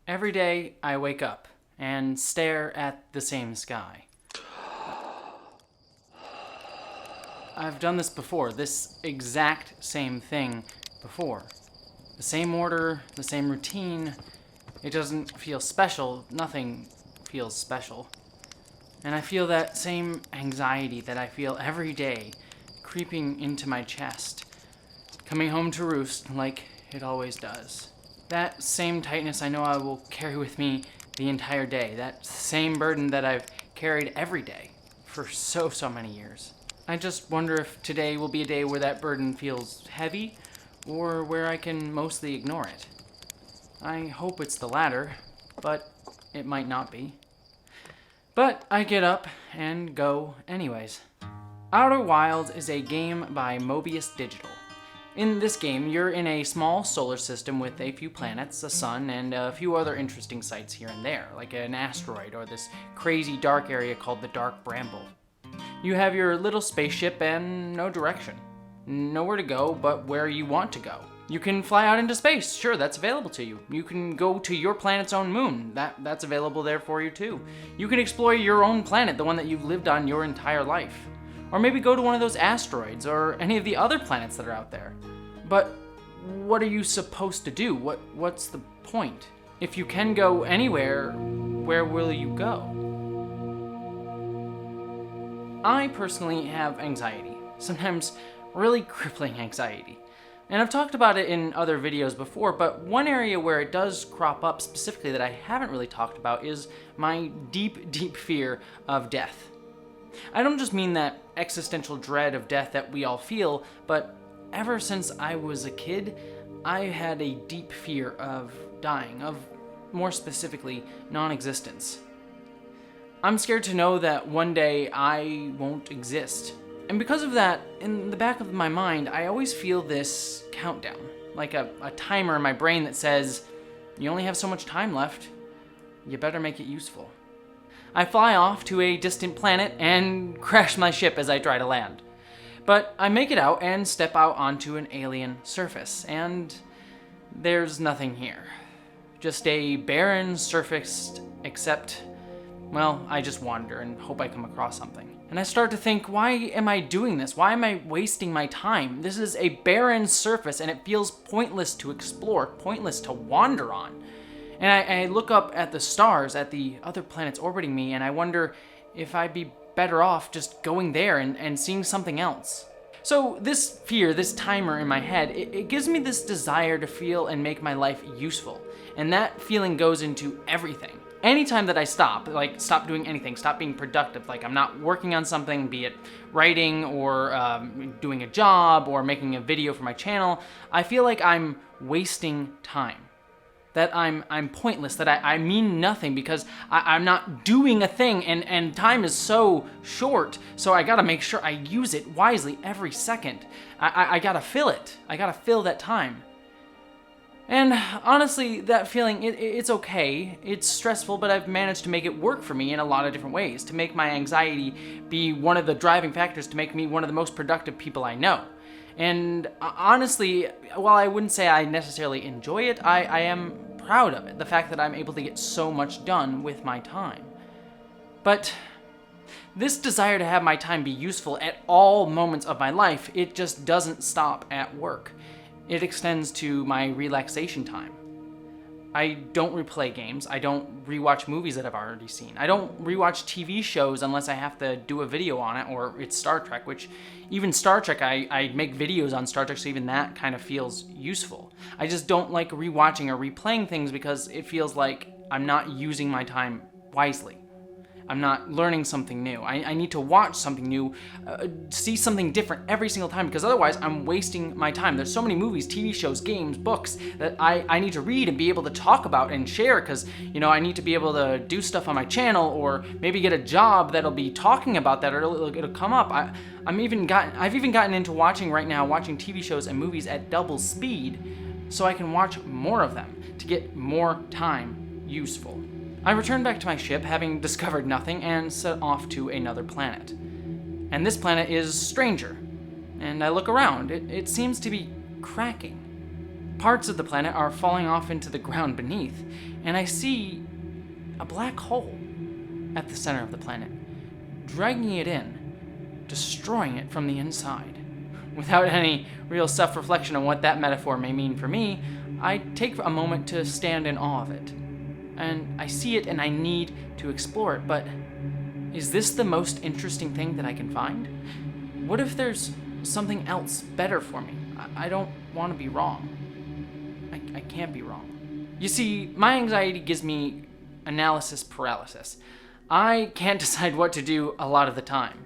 Every day I wake up and stare at the same sky. I've done this before, this exact same thing before. The same order, the same routine. It doesn't feel special. Nothing feels special. And I feel that same anxiety that I feel every day creeping into my chest, coming home to roost like it always does. That same tightness I know I will carry with me the entire day. That same burden that I've carried every day for so many years. I just wonder if today will be a day where that burden feels heavy or where I can mostly ignore it. I hope it's the latter, but it might not be. But I get up and go anyways. Outer Wilds is a game by Mobius Digital. In this game, you're in a small solar system with a few planets, a sun, and a few other interesting sights here and there, like an asteroid or this crazy dark area called the Dark Bramble. You have your little spaceship and no direction. Nowhere to go but where you want to go. You can fly out into space, sure, that's available to you. You can go to your planet's own moon, that's available there for you too. You can explore your own planet, the one that you've lived on your entire life. Or maybe go to one of those asteroids or any of the other planets that are out there. But what are you supposed to do? What's the point? If you can go anywhere, where will you go? I personally have anxiety, sometimes really crippling anxiety. And I've talked about it in other videos before, but one area where it does crop up specifically that I haven't really talked about is my deep fear of death. I don't just mean that existential dread of death that we all feel, but ever since I was a kid, I had a deep fear of dying, of more specifically, non-existence. I'm scared to know that one day I won't exist. And because of that, in the back of my mind, I always feel this countdown, like a timer in my brain that says, you only have so much time left, you better make it useful. I fly off to a distant planet and crash my ship as I try to land. But I make it out and step out onto an alien surface, and there's nothing here. Just a barren surface, except, well, I just wander and hope I come across something. And I start to think, why am I doing this? Why am I wasting my time? This is a barren surface and it feels pointless to explore, pointless to wander on. And I look up at the stars, at the other planets orbiting me, and I wonder if I'd be better off just going there and seeing something else. So this fear, this timer in my head, it gives me this desire to feel and make my life useful. And that feeling goes into everything. Anytime that I stop doing anything, stop being productive, like I'm not working on something, be it writing or doing a job or making a video for my channel, I feel like I'm wasting time. That I'm pointless, that I mean nothing because I'm not doing a thing and time is so short, so I gotta make sure I use it wisely every second. I gotta fill it. I gotta fill that time. And honestly, that feeling, it's okay. It's stressful, but I've managed to make it work for me in a lot of different ways, to make my anxiety be one of the driving factors to make me one of the most productive people I know. And honestly, while I wouldn't say I necessarily enjoy it, I am proud of it, the fact that I'm able to get so much done with my time. But this desire to have my time be useful at all moments of my life, it just doesn't stop at work. It extends to my relaxation time. I don't replay games. I don't rewatch movies that I've already seen. I don't rewatch TV shows unless I have to do a video on it, or it's Star Trek, which even Star Trek, I make videos on Star Trek, so even that kind of feels useful. I just don't like rewatching or replaying things because it feels like I'm not using my time wisely. I'm not learning something new. I need to watch something new, see something different every single time, because otherwise I'm wasting my time. There's so many movies, TV shows, games, books that I need to read and be able to talk about and share, because, you know, I need to be able to do stuff on my channel or maybe get a job that'll be talking about that, or it'll come up. I've even gotten into watching TV shows and movies at double speed so I can watch more of them to get more time useful. I return back to my ship, having discovered nothing, and set off to another planet. And this planet is Stranger. And I look around. It seems to be cracking. parts of the planet are falling off into the ground beneath, and I see a black hole at the center of the planet, dragging it in, destroying it from the inside. Without any real self-reflection on what that metaphor may mean for me, I take a moment to stand in awe of it. And I see it and I need to explore it, but is this the most interesting thing that I can find? What if there's something else better for me? I don't want to be wrong. I can't be wrong. You see, my anxiety gives me analysis paralysis. I can't decide what to do a lot of the time.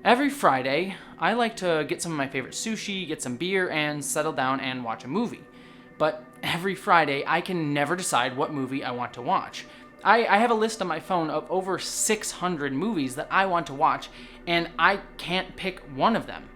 Every Friday, I like to get some of my favorite sushi, get some beer, and settle down and watch a movie. But every Friday, I can never decide what movie I want to watch. I have a list on my phone of over 600 movies that I want to watch, and I can't pick one of them.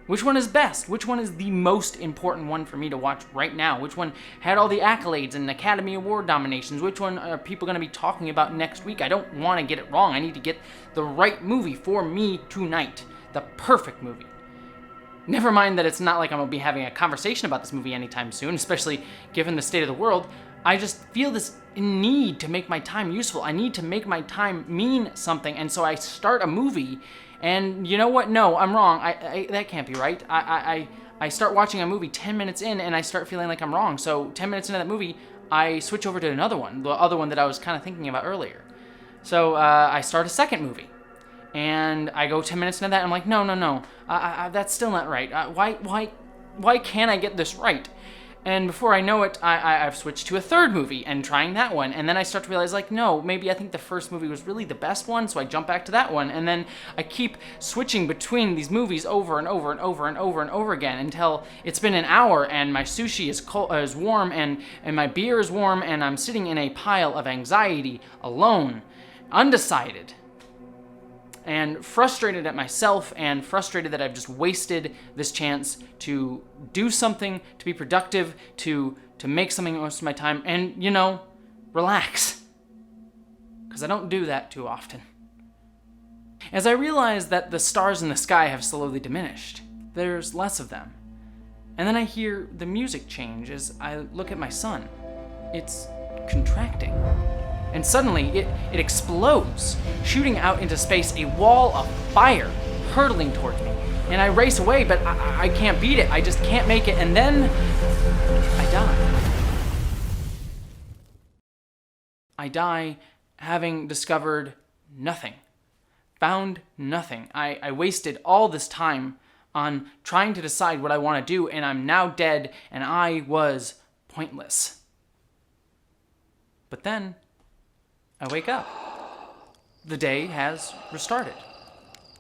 Which one is best? Which one is the most important one for me to watch right now? Which one had all the accolades and Academy Award nominations? Which one are people going to be talking about next week? I don't want to get it wrong. I need to get the right movie for me tonight. The perfect movie. Never mind that it's not like I'm going to be having a conversation about this movie anytime soon, especially given the state of the world. I just feel this need to make my time useful. I need to make my time mean something, and so I start a movie, and you know what? No, I'm wrong. That can't be right. I start watching a movie 10 minutes in, and I start feeling like I'm wrong. So 10 minutes into that movie, I switch over to another one, the other one that I was kind of thinking about earlier. So I start a second movie. And I go 10 minutes into that, and I'm like, no, that's still not right. Why can't I get this right? And before I know it, I've switched to a third movie and trying that one. And then I start to realize, like, no, maybe I think the first movie was really the best one, so I jump back to that one. And then I keep switching between these movies over and over and over and over and over again until it's been an hour and my sushi is warm and my beer is warm and I'm sitting in a pile of anxiety, alone, undecided, and frustrated at myself and frustrated that I've just wasted this chance to do something, to be productive, to make something most of my time, and, relax. Because I don't do that too often. As I realize that the stars in the sky have slowly diminished, there's less of them. And then I hear the music change as I look at my sun. It's contracting. And suddenly, it explodes, shooting out into space, a wall of fire hurtling towards me. And I race away, but I can't beat it. I just can't make it. And then I die. I die having discovered nothing, found nothing. I wasted all this time on trying to decide what I want to do, and I'm now dead, and I was pointless. But then I wake up. The day has restarted.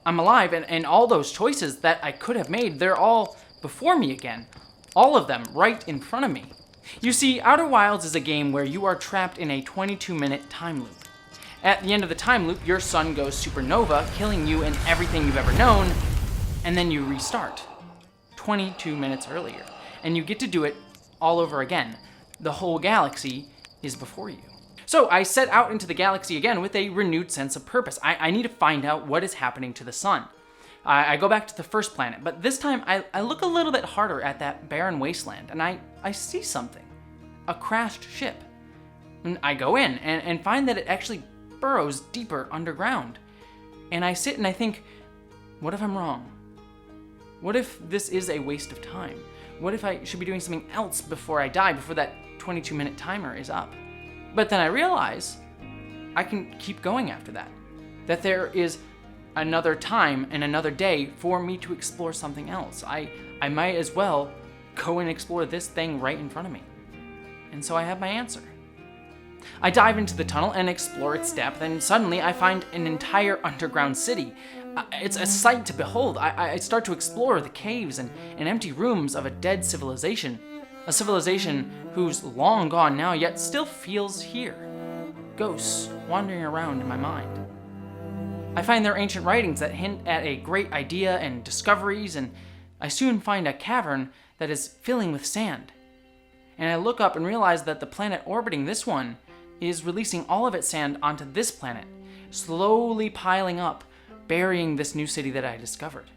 I'm alive, and all those choices that I could have made, they're all before me again. All of them right in front of me. You see, Outer Wilds is a game where you are trapped in a 22-minute time loop. At the end of the time loop, your sun goes supernova, killing you and everything you've ever known, and then you restart 22 minutes earlier. And you get to do it all over again. The whole galaxy is before you. So I set out into the galaxy again with a renewed sense of purpose. I need to find out what is happening to the sun. I go back to the first planet, but this time I look a little bit harder at that barren wasteland, and I see something. A crashed ship. And I go in and find that it actually burrows deeper underground. And I sit and I think, what if I'm wrong? What if this is a waste of time? What if I should be doing something else before I die, before that 22-minute timer is up? But then I realize I can keep going after that. That there is another time and another day for me to explore something else. I might as well go and explore this thing right in front of me. And so I have my answer. I dive into the tunnel and explore its depth, and suddenly I find an entire underground city. It's a sight to behold. I start to explore the caves and empty rooms of a dead civilization. A civilization who's long gone now, yet still feels here. Ghosts wandering around in my mind. I find their ancient writings that hint at a great idea and discoveries, and I soon find a cavern that is filling with sand. And I look up and realize that the planet orbiting this one is releasing all of its sand onto this planet, slowly piling up, burying this new city that I discovered.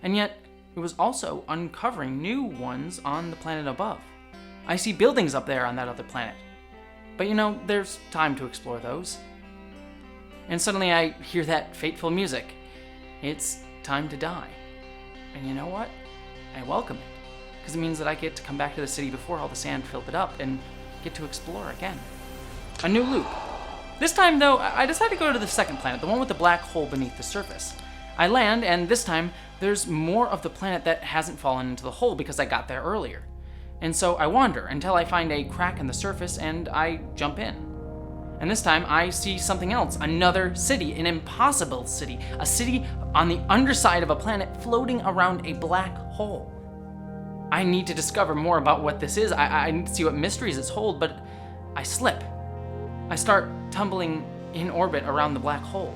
And yet, it was also uncovering new ones on the planet above. I see buildings up there on that other planet. But you know, there's time to explore those. And suddenly I hear that fateful music. It's time to die. And you know what? I welcome it. Because it means that I get to come back to the city before all the sand filled it up and get to explore again. A new loop. This time though, I decided to go to the second planet, the one with the black hole beneath the surface. I land, and this time there's more of the planet that hasn't fallen into the hole because I got there earlier. And so I wander until I find a crack in the surface and I jump in. And this time I see something else, another city, an impossible city, a city on the underside of a planet floating around a black hole. I need to discover more about what this is. I need to see what mysteries it's hold, but I slip. I start tumbling in orbit around the black hole.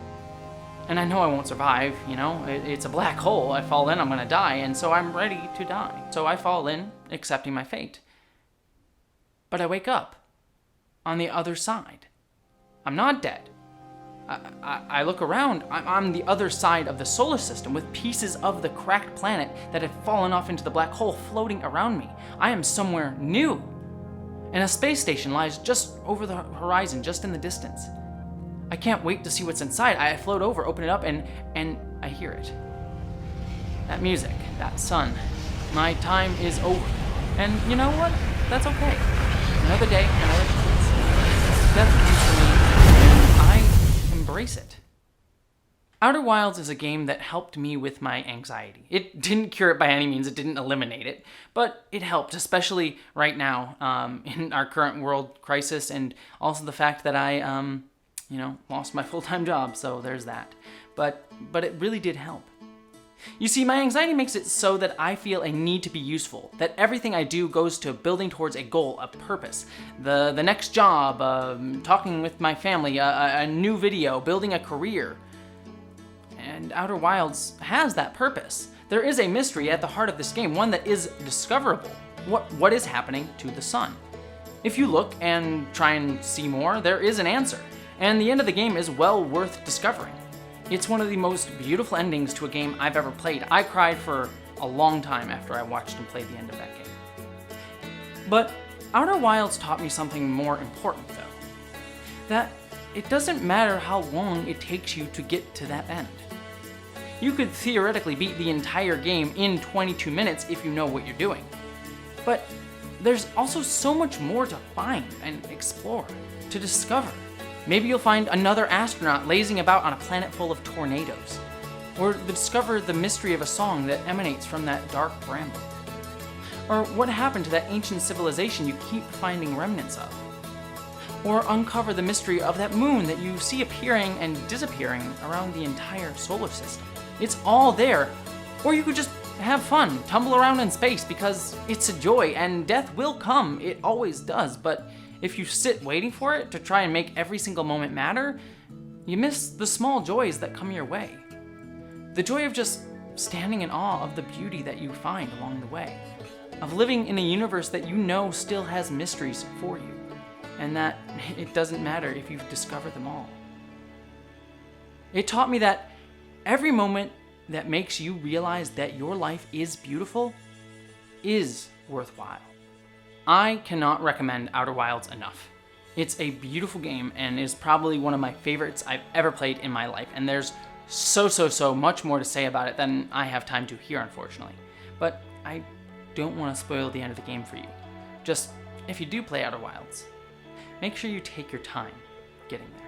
And I know I won't survive, you know, it's a black hole. I fall in, I'm gonna die, and so I'm ready to die. So I fall in, accepting my fate. But I wake up on the other side. I'm not dead. I look around, I'm on the other side of the solar system with pieces of the cracked planet that have fallen off into the black hole floating around me. I am somewhere new. And a space station lies just over the horizon, just in the distance. I can't wait to see what's inside. I float over, open it up, and I hear it. That music, that sun. My time is over. And you know what? That's okay. Another day, another chance. Death comes for me, and I embrace it. Outer Wilds is a game that helped me with my anxiety. It didn't cure it by any means, it didn't eliminate it, but it helped, especially right now in our current world crisis, and also the fact that I lost my full-time job, so there's that. But it really did help. You see, my anxiety makes it so that I feel a need to be useful, that everything I do goes to building towards a goal, a purpose. The next job, talking with my family, a new video, building a career. And Outer Wilds has that purpose. There is a mystery at the heart of this game, one that is discoverable. What is happening to the sun? If you look and try and see more, there is an answer. And the end of the game is well worth discovering. It's one of the most beautiful endings to a game I've ever played. I cried for a long time after I watched and played the end of that game. But Outer Wilds taught me something more important, though. That it doesn't matter how long it takes you to get to that end. You could theoretically beat the entire game in 22 minutes if you know what you're doing. But there's also so much more to find and explore, to discover. Maybe you'll find another astronaut lazing about on a planet full of tornadoes. Or discover the mystery of a song that emanates from that dark bramble. Or what happened to that ancient civilization you keep finding remnants of. Or uncover the mystery of that moon that you see appearing and disappearing around the entire solar system. It's all there. Or you could just have fun, tumble around in space because it's a joy and death will come, it always does, but if you sit waiting for it to try and make every single moment matter, you miss the small joys that come your way. The joy of just standing in awe of the beauty that you find along the way, of living in a universe that you know still has mysteries for you, and that it doesn't matter if you've discovered them all. It taught me that every moment that makes you realize that your life is beautiful is worthwhile. I cannot recommend Outer Wilds enough. It's a beautiful game and is probably one of my favorites I've ever played in my life, and there's so much more to say about it than I have time to here, unfortunately. But I don't want to spoil the end of the game for you. Just, if you do play Outer Wilds, make sure you take your time getting there.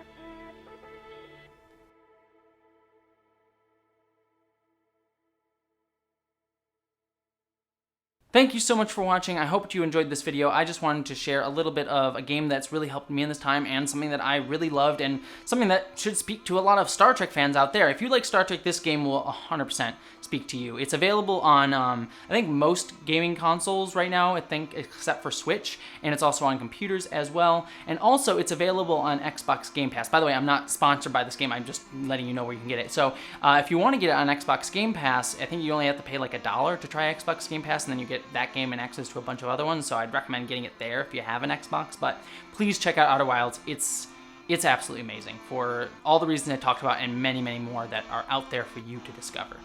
Thank you so much for watching. I hope you enjoyed this video. I just wanted to share a little bit of a game that's really helped me in this time and something that I really loved and something that should speak to a lot of Star Trek fans out there. If you like Star Trek, this game will 100% speak to you. It's available on, I think, most gaming consoles right now, I think, except for Switch, and it's also on computers as well. And also, it's available on Xbox Game Pass. By the way, I'm not sponsored by this game. I'm just letting you know where you can get it. So if you want to get it on Xbox Game Pass, I think you only have to pay like $1 to try Xbox Game Pass, and then you get that game and access to a bunch of other ones, so I'd recommend getting it there if you have an Xbox, but please check out Outer Wilds. It's absolutely amazing for all the reasons I talked about and many more that are out there for you to discover.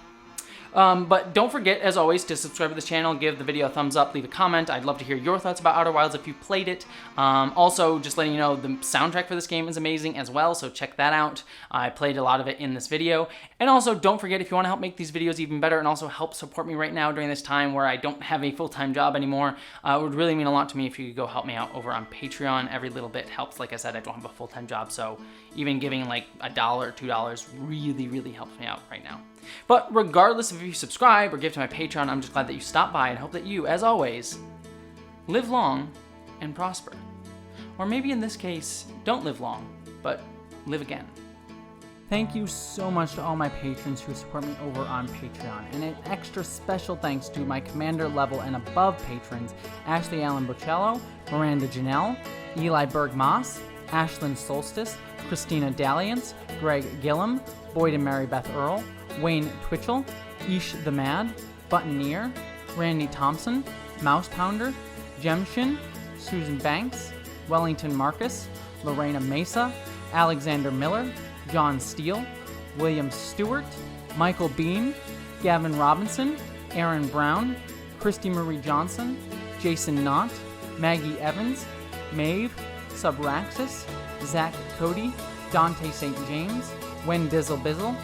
But don't forget, as always, to subscribe to this channel, give the video a thumbs up, leave a comment. I'd love to hear your thoughts about Outer Wilds if you played it. Also, just letting you know, the soundtrack for this game is amazing as well, so check that out. I played a lot of it in this video. And also, don't forget, if you want to help make these videos even better and also help support me right now during this time where I don't have a full-time job anymore, it would really mean a lot to me if you could go help me out over on Patreon. Every little bit helps. Like I said, I don't have a full-time job, so even giving like $1 or $2 really, really helps me out right now. But regardless of if you subscribe or give to my Patreon, I'm just glad that you stopped by and hope that you, as always, live long and prosper. Or maybe in this case, don't live long, but live again. Thank you so much to all my patrons who support me over on Patreon, and an extra special thanks to my commander level and above patrons, Ashley Allen Bocello, Miranda Janelle, Eli Berg-Moss, Ashlyn Solstice, Christina Dalliance, Greg Gillum, Boyd and Mary Beth Earl, Wayne Twitchell, Ish the Mad, Buttoneer, Randy Thompson, Mouse Pounder, Jemshin, Susan Banks, Wellington Marcus, Lorena Mesa, Alexander Miller, John Steele, William Stewart, Michael Bean, Gavin Robinson, Aaron Brown, Christy Marie Johnson, Jason Knott, Maggie Evans, Maeve, Subraxis, Zach Cody, Dante St. James, Wen Dizzle Bizzle,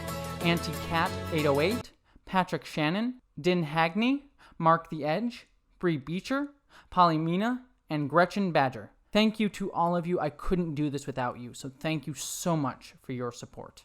Auntie Cat 808, Patrick Shannon, Din Hagney, Mark the Edge, Bree Beecher, Polly Mina, and Gretchen Badger. Thank you to all of you. I couldn't do this without you, so thank you so much for your support.